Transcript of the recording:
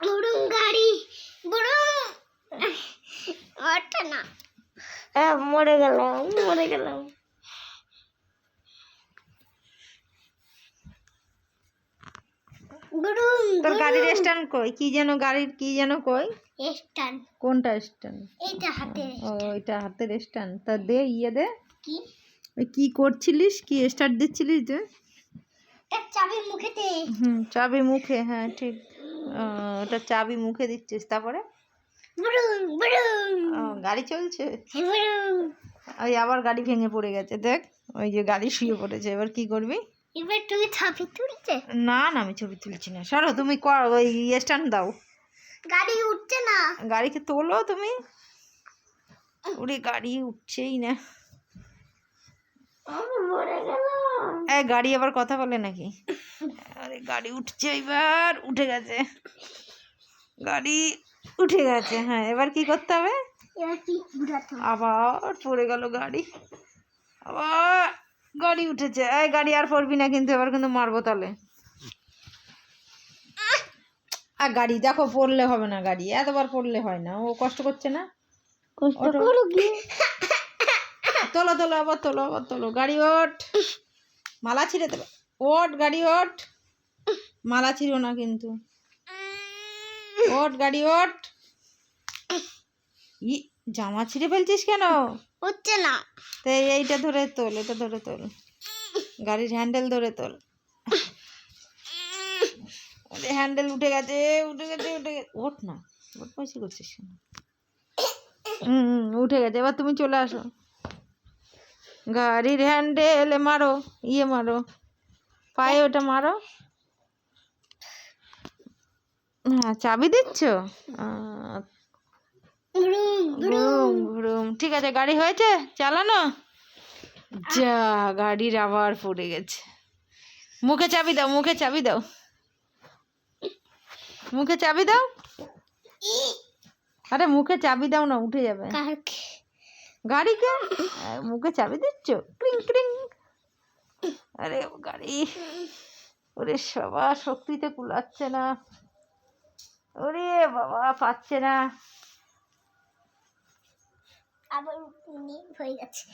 বুড়ুম গাড়ি বুড়ুম ওঠে না। মরে গেলাম। তোর গাড়ির স্ট্যান্ড কই? কি যেন গাড়ির কি যেন কই? স্ট্যান্ড। কোনটা স্ট্যান্ড? এইটা হাতের। ও এটা হাতের স্ট্যান্ড। তা দে দে। কি? কি করছিলিস? কি স্টার্ট দিচ্ছিলিস যে? চাবি মুখেতে। চাবি মুখে, হ্যাঁ ঠিক। ওটা চাবি মুখে দিচ্ছিস, তারপরে গাড়ি চলছে। ওই আবার গাড়ি ভেঙে পড়ে গেছে, দেখ ওই যে গাড়ি শুয়ে পড়েছে। এবার কি করবি? এবার তুমি ছবি তুলছে? না আমি ছবি তুলছি না, সরো তুমি। ওই স্ট্যান্ড দাও। গাড়ি উঠছে না। গাড়িকে তোলো তুমি। ওরে গাড়ি উঠছেই না। গাড়ি আবার কথা বলে নাকি? আরে গাড়ি উঠছে, এবার উঠে গেছে। গাড়ি উঠে গেছে। হ্যাঁ এবার কি করতে হবে? আবার পড়ে গেল গাড়ি। আবার গাড়ি উঠেছে। গাড়ি আর পড়বি না কিন্তু, এবার কিন্তু মারবো তাহলে। আর গাড়ি দেখো, পড়লে হবে না, গাড়ি এতবার পড়লে হয় না। ও কষ্ট করছে না? তোলো আবার তোলো। গাড়ি ওঠ, মালা ছিঁড়ে দেবে। ওঠ গাড়ি ওঠ, মালা ছিঁড়ো না কিন্তু। ওঠ গাড়ি ওঠ। জামা ছিঁড়ে ফেলছিস কেন? হচ্ছে না। তো এইটা ধরে তোল, এটা ধরে তোল, গাড়ির হ্যান্ডেল ধরে তোল। হ্যান্ডেল উঠে গেছে। ওঠ না, ওঠ পয়সা করছিস কেন? উঠে গেছে। এবার তুমি চলে আসো। গাড়ির হ্যান্ডেলে মারো, মারো পায়ে, ওটা মারো। হ্যাঁ চাবি দিচ্ছ। ঠিক আছে, গাড়ি হয়েছে চালানো। যা, গাড়ির আবার পড়ে গেছে। মুখে চাবি দাও। আরে মুখে চাবি দাও না, উঠে যাবে। গাড়িকে মুখে চাবি দিচ্ছ? ক্রিং ক্রিং। আরে গাড়ি, ওরে বাবা, শক্তিতে কুলাচ্ছে না। ওরে বাবা, পাচ্ছে না। আবার হয়ে গেছে।